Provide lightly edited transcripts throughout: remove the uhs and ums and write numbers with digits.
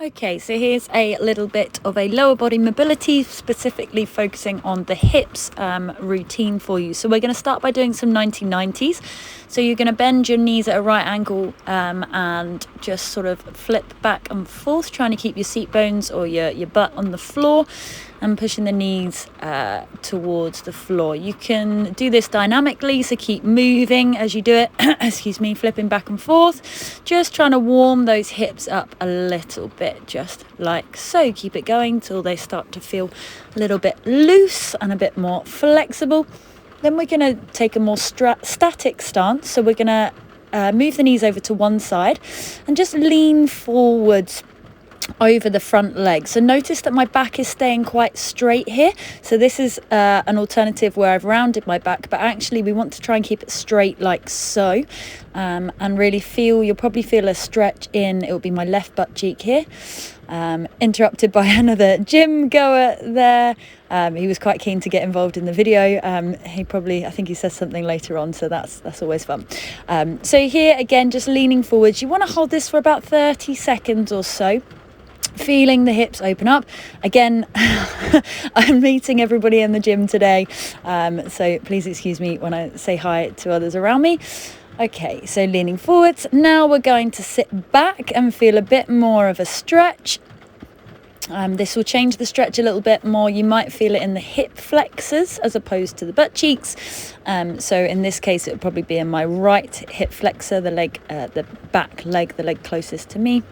Okay, so here's a little bit of a lower body mobility, specifically focusing on the hips routine for you. So we're going to start by doing some 1990s. So you're going to bend your knees at a right angle and just sort of flip back and forth, trying to keep your seat bones or your butt on the floor and pushing the knees towards the floor. You can do this dynamically, so keep moving as you do it. Excuse me, flipping back and forth, just trying to warm those hips up a little bit, just like so. Keep it going till they start to feel a little bit loose and a bit more flexible. Then we're going to take a more static stance, so we're going to move the knees over to one side and just lean forwards over the front leg. So notice that my back is staying quite straight here. So this is an alternative where I've rounded my back, but actually we want to try and keep it straight like so, and really feel, you'll probably feel a stretch in, it will be my left butt cheek here. Interrupted by another gym goer there. He was quite keen to get involved in the video. I think he says something later on, so that's always fun. So here again, just leaning forwards. You want to hold this for about 30 seconds or so, feeling the hips open up. Again, I'm meeting everybody in the gym today, so please excuse me when I say hi to others around me. Okay, so leaning forwards. Now we're going to sit back and feel a bit more of a stretch. This will change the stretch a little bit more. You might feel it in the hip flexors as opposed to the butt cheeks. So in this case, it would probably be in my right hip flexor, the leg, the back leg, the leg closest to me.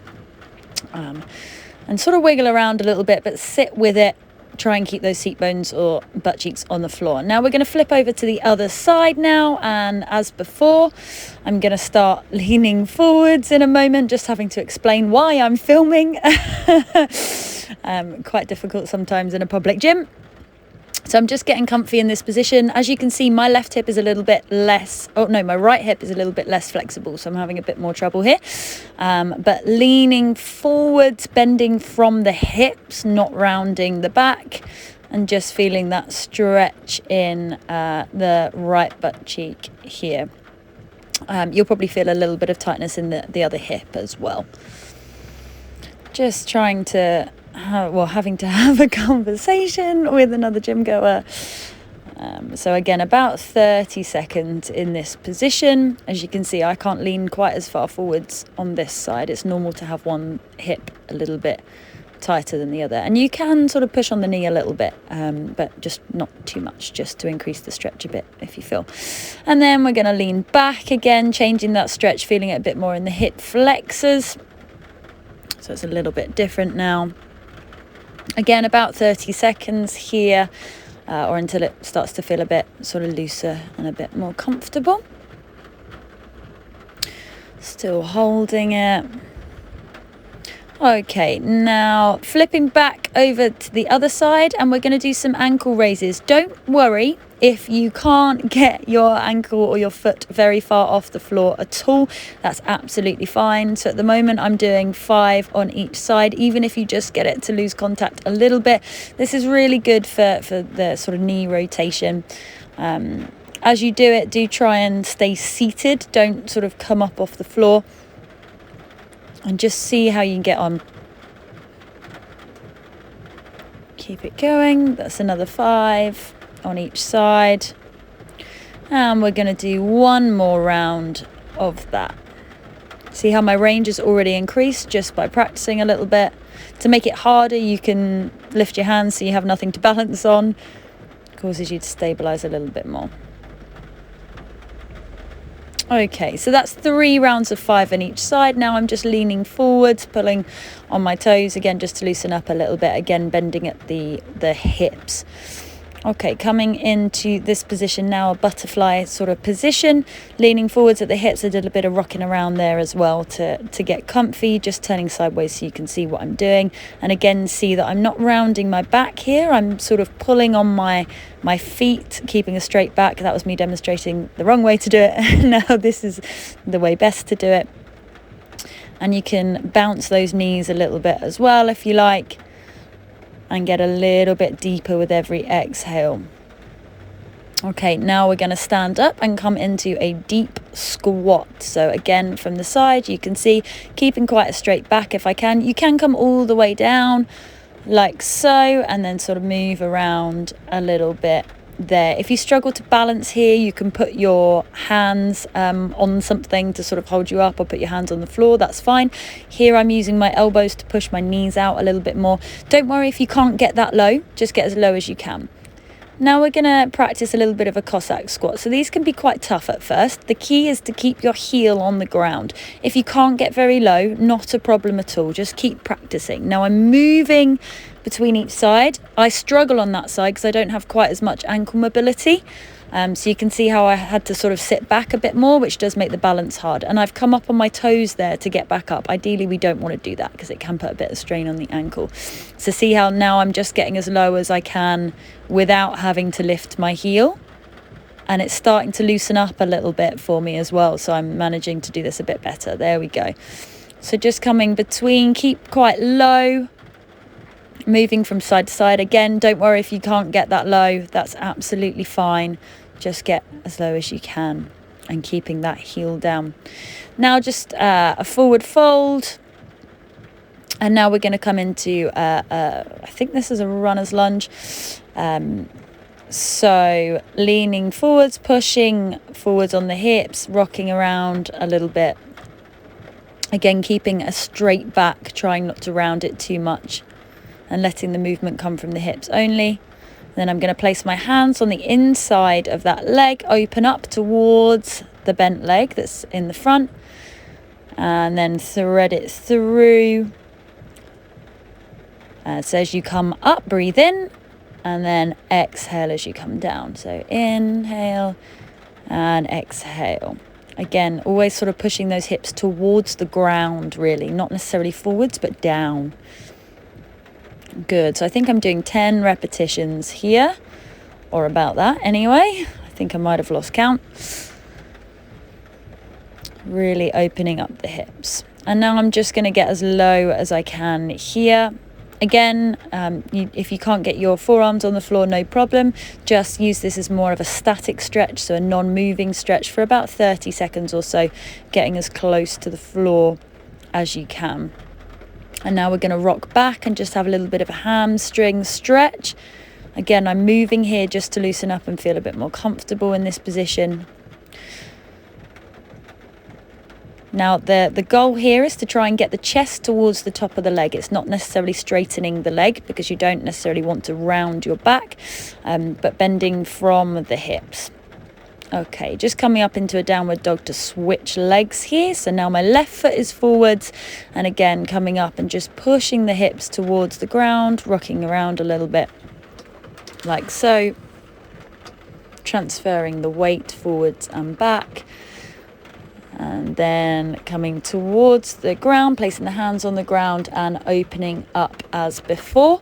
And sort of wiggle around a little bit, but sit with it. Try and keep those seat bones or butt cheeks on the floor. Now we're going to flip over to the other side now, and as before, I'm going to start leaning forwards in a moment, just having to explain why I'm filming. Quite difficult sometimes in a public gym. So I'm just getting comfy in this position. As you can see, my left hip is a little bit less, my right hip is a little bit less flexible, so I'm having a bit more trouble here. But leaning forwards, bending from the hips, not rounding the back, and just feeling that stretch in the right butt cheek here. You'll probably feel a little bit of tightness in the other hip as well. Just trying to having to have a conversation with another gym goer. So again, about 30 seconds in this position. As you can see, I can't lean quite as far forwards on this side. It's normal to have one hip a little bit tighter than the other. And you can sort of push on the knee a little bit, but just not too much, just to increase the stretch a bit if you feel. And then we're going to lean back again, changing that stretch, feeling it a bit more in the hip flexors. So it's a little bit different now. Again, about 30 seconds here, or until it starts to feel a bit sort of looser and a bit more comfortable. Still holding it. Okay, now flipping back over to the other side, and we're going to do some ankle raises. Don't worry if you can't get your ankle or your foot very far off the floor at all. That's absolutely fine. So at the moment I'm doing 5 on each side, even if you just get it to lose contact a little bit. This is really good for the sort of knee rotation. As you do it, do try and stay seated. Don't sort of come up off the floor. And just see how you can get on. Keep it going. That's another 5 on each side. And we're going to do one more round of that. See how my range has already increased just by practicing a little bit. To make it harder, you can lift your hands so you have nothing to balance on. It causes you to stabilize a little bit more. Okay, so that's 3 rounds of 5 on each side. Now I'm just leaning forwards, pulling on my toes again just to loosen up a little bit. Again, bending at the hips. Okay, coming into this position now, a butterfly sort of position, leaning forwards at the hips. I did a bit of rocking around there as well to get comfy, just turning sideways so you can see what I'm doing. And again, see that I'm not rounding my back here. I'm sort of pulling on my feet, keeping a straight back. That was me demonstrating the wrong way to do it. Now this is the way best to do it. And you can bounce those knees a little bit as well if you like, and get a little bit deeper with every exhale. Okay, now we're going to stand up and come into a deep squat. So again, from the side, you can see, keeping quite a straight back if I can. You can come all the way down like so, and then sort of move around a little bit there. If you struggle to balance here, you can put your hands on something to sort of hold you up, or put your hands on the floor, that's fine. Here I'm using my elbows to push my knees out a little bit more. Don't worry if you can't get that low, just get as low as you can. Now we're going to practice a little bit of a Cossack squat. So these can be quite tough at first. The key is to keep your heel on the ground. If you can't get very low, not a problem at all. Just keep practicing. Now I'm moving between each side. I struggle on that side because I don't have quite as much ankle mobility. So you can see how I had to sort of sit back a bit more, which does make the balance hard. And I've come up on my toes there to get back up. Ideally, we don't want to do that because it can put a bit of strain on the ankle. So see how now I'm just getting as low as I can without having to lift my heel. And it's starting to loosen up a little bit for me as well. So I'm managing to do this a bit better. There we go. So just coming between, keep quite low. Moving from side to side. Again, don't worry if you can't get that low. That's absolutely fine. Just get as low as you can and keeping that heel down. Now just a forward fold. And now we're going to come into, I think this is a runner's lunge. So leaning forwards, pushing forwards on the hips, rocking around a little bit. Again, keeping a straight back, trying not to round it too much, and letting the movement come from the hips only. Then I'm going to place my hands on the inside of that leg, open up towards the bent leg that's in the front, and then thread it through. So as you come up, breathe in, and then exhale as you come down. So inhale and exhale. Again, always sort of pushing those hips towards the ground, really, not necessarily forwards, but down. Good. So I think I'm doing 10 repetitions here, or about that anyway. I think I might have lost count. Really opening up the hips. And now I'm just going to get as low as I can here. Again, if you can't get your forearms on the floor, no problem. Just use this as more of a static stretch, so a non-moving stretch for about 30 seconds or so, getting as close to the floor as you can. And now we're going to rock back and just have a little bit of a hamstring stretch. Again, I'm moving here just to loosen up and feel a bit more comfortable in this position. Now, the goal here is to try and get the chest towards the top of the leg. It's not necessarily straightening the leg because you don't necessarily want to round your back, but bending from the hips. Okay, just coming up into a downward dog to switch legs here. So now my left foot is forwards, and again coming up and just pushing the hips towards the ground, rocking around a little bit like so, transferring the weight forwards and back, and then coming towards the ground, placing the hands on the ground and opening up as before.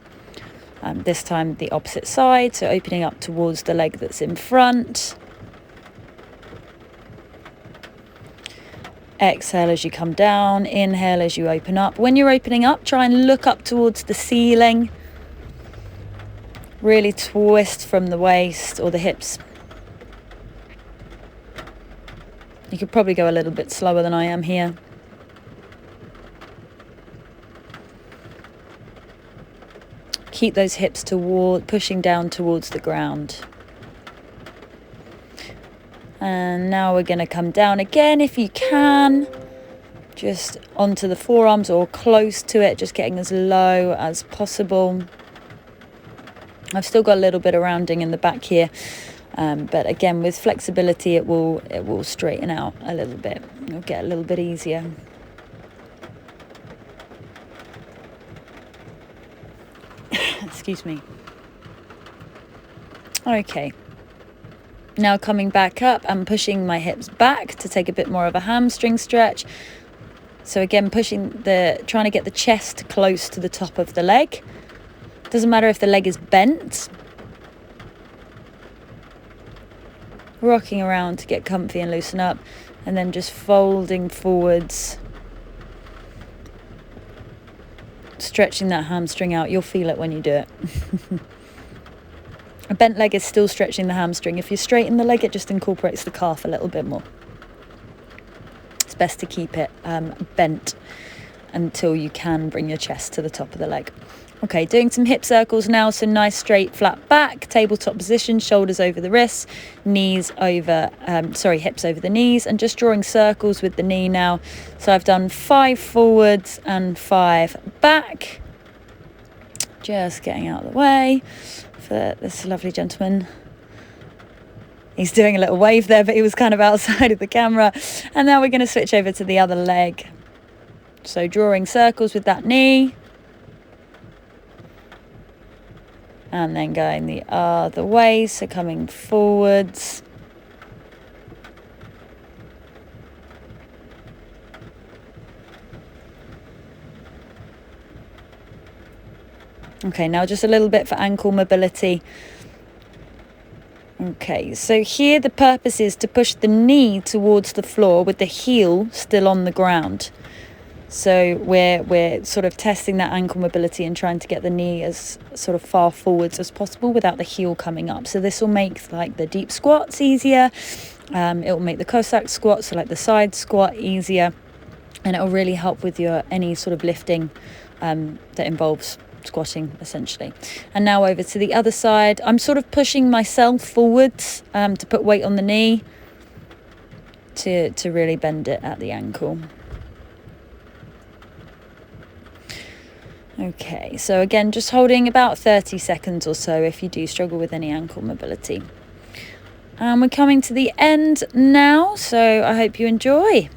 This time the opposite side, so opening up towards the leg that's in front. Exhale as you come down, inhale as you open up. When you're opening up, try and look up towards the ceiling. Really twist from the waist or the hips. You could probably go a little bit slower than I am here. Keep those hips pushing down towards the ground. And now we're going to come down again if you can, just onto the forearms or close to it, just getting as low as possible. I've still got a little bit of rounding in the back here, but again with flexibility it will straighten out a little bit. It'll get a little bit easier. Excuse me. Okay. Now coming back up and pushing my hips back to take a bit more of a hamstring stretch. So again, trying to get the chest close to the top of the leg. Doesn't matter if the leg is bent. Rocking around to get comfy and loosen up, and then just folding forwards. Stretching that hamstring out. You'll feel it when you do it. A bent leg is still stretching the hamstring. If you straighten the leg, it just incorporates the calf a little bit more. It's best to keep it bent until you can bring your chest to the top of the leg. Okay, doing some hip circles now. So nice straight flat back, tabletop position, shoulders over the wrists, hips over the knees, and just drawing circles with the knee now. So I've done 5 forwards and 5 back. Just getting out of the way for this lovely gentleman. He's doing a little wave there, but he was kind of outside of the camera. And now we're going to switch over to the other leg. So drawing circles with that knee. And then going the other way, so coming forwards. Okay, now just a little bit for ankle mobility. Okay, so here the purpose is to push the knee towards the floor with the heel still on the ground. So we're sort of testing that ankle mobility and trying to get the knee as sort of far forwards as possible without the heel coming up. So this will make like the deep squats easier. It will make the Cossack squat, so like the side squat, easier. And it will really help with your any sort of lifting that involves squatting essentially. And now over to the other side. I'm sort of pushing myself forwards to put weight on the knee to really bend it at the ankle. Okay, so again, just holding about 30 seconds or so if you do struggle with any ankle mobility. And we're coming to the end now, so I hope you enjoy.